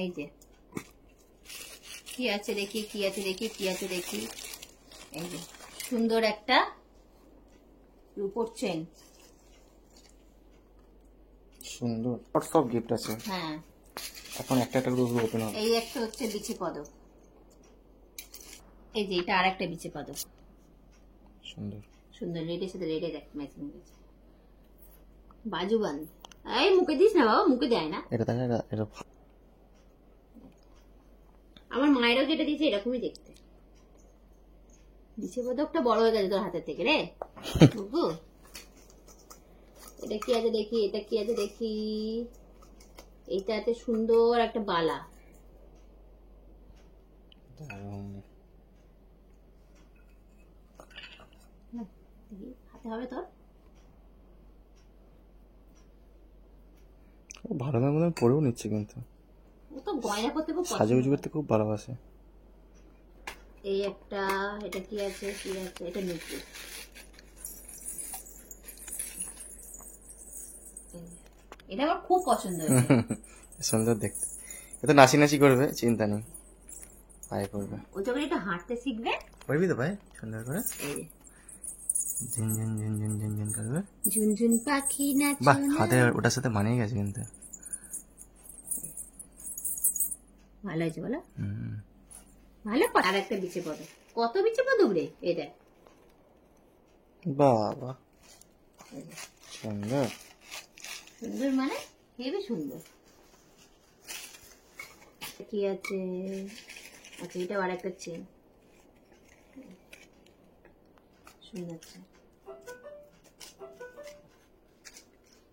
এই যে কি আছে দেখি, কি আছে দেখি, কি আছে দেখি। এই যে সুন্দর একটা রূপোর চেন, সুন্দর সব গিফট আছে। হ্যাঁ এখন একটা একটা করে ওপেন হবে। এই একটা হচ্ছে বিছে পদক, এই যে এটা আর একটা বিছে পদক, সুন্দর সুন্দর রেডের সাথে রেডে দেখ ম্যাচিং হয়েছে। বাজুবন্ধ, এই মুখে দিস না বাবা, মুখে দেয় না। এটা দেখা এটা আমার মায়েরও যেটা দিয়েছে এরকমই দেখতে। বিছে পদকটা বড় হয়ে গেছে তোর হাতের থেকে রে বুবু। এটা কি আছে দেখি, এটা কি আছে দেখি। এইটা এত সুন্দর একটা বালা, হাতে হবে তোর। ভালো না মনে পরেও নিচ্ছে, কিন্তু ও তো গয়না করতে খুব সাজুগুজু করতে খুব ভালোবাসে। এই একটা, এটা কি আছে, কি আছে, এটা নুপুর। এটা আমার খুব পছন্দ হয়েছে। সুন্দর দেখতে। এটা নাচি নাচি করবে, চিন্তা নেই, পায়ে করবে। ও যখন একটু হাঁটতে শিখবে, করবি তো ভাই সুন্দর করে, এই যে ঝিনঝিন ঝিনঝিন ঝিনঝিন করবে। ঝুনঝুন পাখি নাচে বাহ, হাতে ওটার সাথে মানিয়ে গেছে কিন্তু। ভালো হয়েছে বলো, ভালো। আর একটা বিছে পদক, কত বিছে পদক রে, এই দেখ। বাবা সুন্দর, সুন্দর মানে হেবি সুন্দর। কি আছে, আচ্ছা এটা আর একটা চেন, সুন্দর চেন।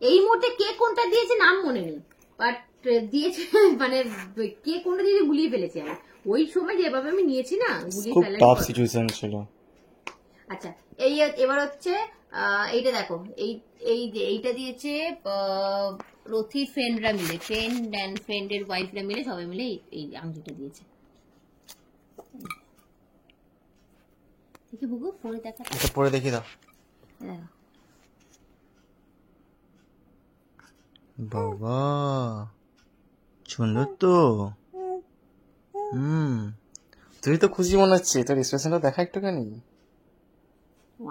এই মুহূর্তে কে কোনটা দিয়েছে নাম মনে নেই, বাট দিয়েছে মানে কে কোনটা দিয়েছে গুলিয়ে ফেলেছি আমি। ওই সময় যেভাবে আমি নিয়েছি না, গুলিয়ে খুব ফেলার টাফ সিচুয়েশন ছিল। আচ্ছা এই এবার হচ্ছে এইটা দেখো, এই এই যে এইটা দিয়েছে রথির ফ্রেন্ডরা মিলে, ফ্রেন্ড অ্যান্ড ফ্রেন্ডের ওয়াইফরা মিলে, সবাই মিলে এই আংটিটা দিয়েছে। দেখি বুবু পরে দেখা, এটা পরে দেখি দাও। বাবা সুন্দর তো। তুই তো খুশি মনে হচ্ছে, তোর এক্সপ্রেশনটা দেখা একটুখানি।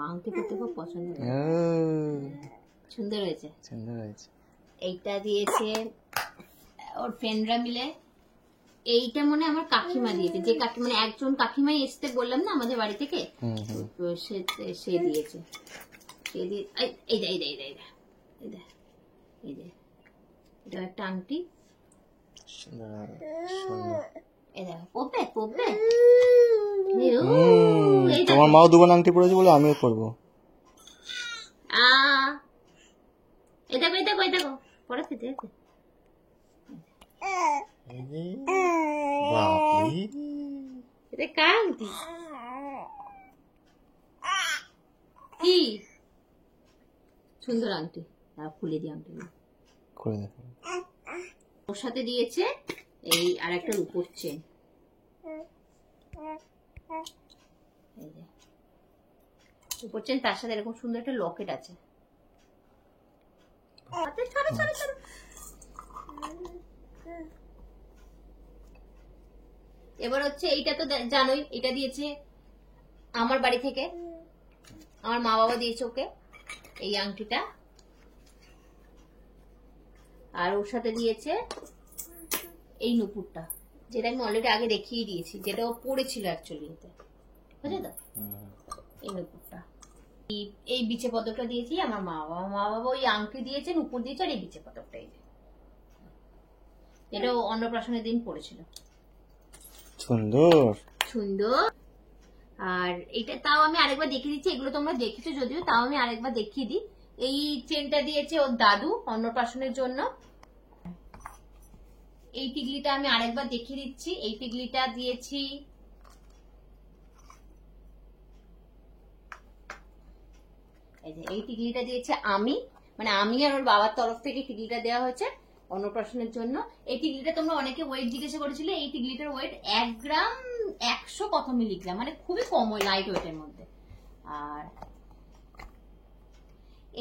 আংটি করতে খুব পছন্দ, সুন্দর হয়েছে, সুন্দর হয়েছে। এইটা দিয়েছে ওর ফ্রেন্ডরা মিলে। এইটা মনে আমার কাকিমা দিয়েছে, যে কাকি মানে একজন কাকিমাই এসতে বললাম না আমাদের বাড়ি থেকে, সে দিয়েছে। সে দিয়ে এই দে এই দে এই দে এই দে এই দে, এটা একটা আংটি। এই দেখো পড়বে পড়বে। তোমার মাও দুবার আংটি পরেছে বলে আমিও পরবো। এটা কই দেখো, এই দেখো পড়াতে দেখো। এটা কার আংটি? কি সুন্দর আংটি, খুলে দিয়ে আংটি খুলে দেখো। ওর সাথে দিয়েছে এই আর একটা রূপোর চেন, এই যে রূপোর চেন, তার সাথে এরকম সুন্দর একটা লকেট আছে। এবার হচ্ছে এইটা তো জানোই, এটা দিয়েছে আমার বাড়ি থেকে, আমার মা বাবা দিয়েছে ওকে এই আংটিটা। আর ওর সাথে দিয়েছে এই নুপুরটা, যেটা আমি অলরেডি আগে দেখিয়ে দিয়েছি, যেটা ও পড়েছিল অ্যাকচুয়ালি, বুঝলে তো। এই নুপুরটা, এই বিছে পদকটা দিয়েছি আমার মা বাবা ওই আংটি দিয়েছে, নুপুর দিয়েছে, আর এই বিছে পদকটা এই যে, এটা ও অন্নপ্রাশনের দিন পড়েছিল। সুন্দর সুন্দর। আর এটা তাও আমি আরেকবার দেখিয়ে দিচ্ছি, এগুলো তোমরা দেখেছো যদিও, তাও আমি আরেকবার দেখিয়ে দিই। এই চেনটা দিয়েছে ওর দাদু অন্নপ্রাশনের জন্য। এই টিকলিটা আমি আরেকবার দেখিয়ে দিচ্ছি, এই টিকলিটা দিয়েছি এই টিকলিটা দিয়েছে আমি, মানে আমি আর ওর বাবার তরফ থেকে টিকলিটা দেওয়া হয়েছে অন্নপ্রাশনের জন্য। এই টিকলিটা তোমরা অনেকে ওয়েট জিজ্ঞাসা করেছিলে, এই টিকলিটার ওয়েট 1 গ্রাম 100 কত মিলিগ্রাম, মানে খুবই কম, ওই লাইট ওয়েটের মধ্যে। আর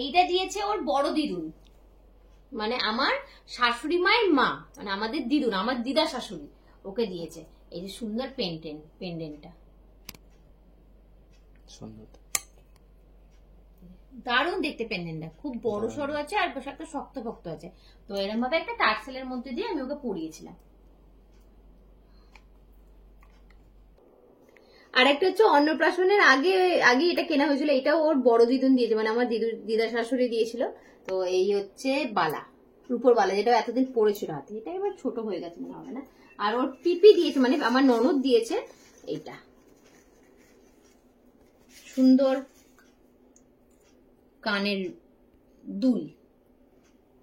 এইটা দিয়েছে ওর বড় দিদুন, মানে আমার শাশুড়ি মায়ের মা, মানে আমাদের দিদুন, আমার দিদা শাশুড়ি ওকে দিয়েছে এই যে সুন্দর পেন্ডেন্টটা। সুন্দর। দারুণ দেখতে পেন্ডেন্টটা, খুব বড় সড়ো আছে আর একটা শক্ত ভক্ত আছে। তো এরকম ভাবে একটা টার্সেলের মধ্যে দিয়ে আমি ওকে পরিয়েছিলাম। আর একটা হচ্ছে অন্নপ্রাশনের আগে আগে এটা কেনা হয়েছিল, এটাও ওর বড় দিদুন দিয়েছে, মানে আমার দিদা শাশুড়ি দিয়েছিল। তো এই হচ্ছে বালা, রূপোর বালা, যেটা এতদিন পড়েছিল হাতে, এটা এবার ছোট হয়ে গেছে মনে হবে না। আর ওর পিপি দিয়েছে, মানে আমার ননদ দিয়েছে এইটা সুন্দর কানের দুল,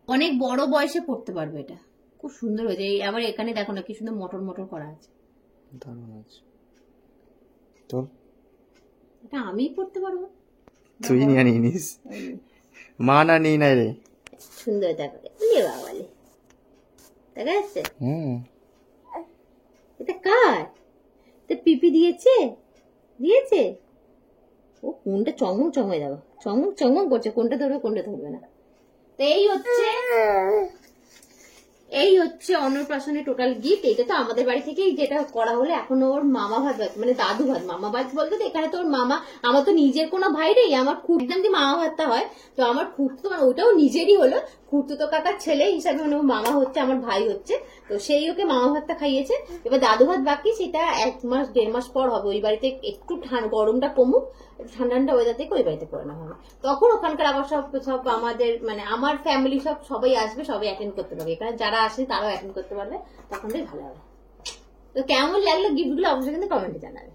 অনেক বড় বয়সে পড়তে পারবে, এটা খুব সুন্দর হয়েছে। আবার এখানে দেখো না কি সুন্দর মটর মটর করা আছে, দারুণ আছে। তোর এটা আমি পড়তে পারবো, তুই নিয়ে নিস, মা না নিই নাই রে। সুন্দর দেখো, বাবালে দেখা যাচ্ছে। এটা কার? পিপি দিয়েছে দিয়েছে ও, কোনটা চমক চমকে যাবো, চমক চমক করছে, কোনটা ধরবে কোনটা ধরবে না। তো এই হচ্ছে অন্নপ্রাশনের টোটাল গিফট। এটা তো আমাদের বাড়ি থেকেই যেটা করা হলো, এখন ওর মামা ভাত, মানে দাদু ভাত, মামা ভাত বলতে তো এখানে তো ওর মামা, আমার তো নিজের কোনো ভাই নেই, আমার খুঁড়তাম যে মামা ভাতটা হয়, তো আমার খুঁড়তো, মানে ওটাও নিজেরই হলো, খুঁড়তো কাকার ছেলে হিসাবে, মানে ওর মামা হচ্ছে, আমার ভাই হচ্ছে, তো সেই ওকে মামা ভাতটা খাইয়েছে। এবার দাদু ভাত বাকি, সেটা 1 মাস 1.5 মাস পর হবে, ওই বাড়িতে একটু গরমটা কমুক, ঠান্ডা ঠান্ডা ওয়েদার থেকে ওই বাড়িতে করে নেওয়া হবে, তখন ওখানকার আবার সব আমাদের, মানে আমার ফ্যামিলি সবাই আসবে, সবাই অ্যাটেন্ড করতে পারবে, এখানে যারা আসে তারাও অ্যাটেন্ড করতে পারবে, তখন ভালো হবে। তো কেমন লাগলো গিফট গুলো অবশ্যই কিন্তু কমেন্টে জানাবে।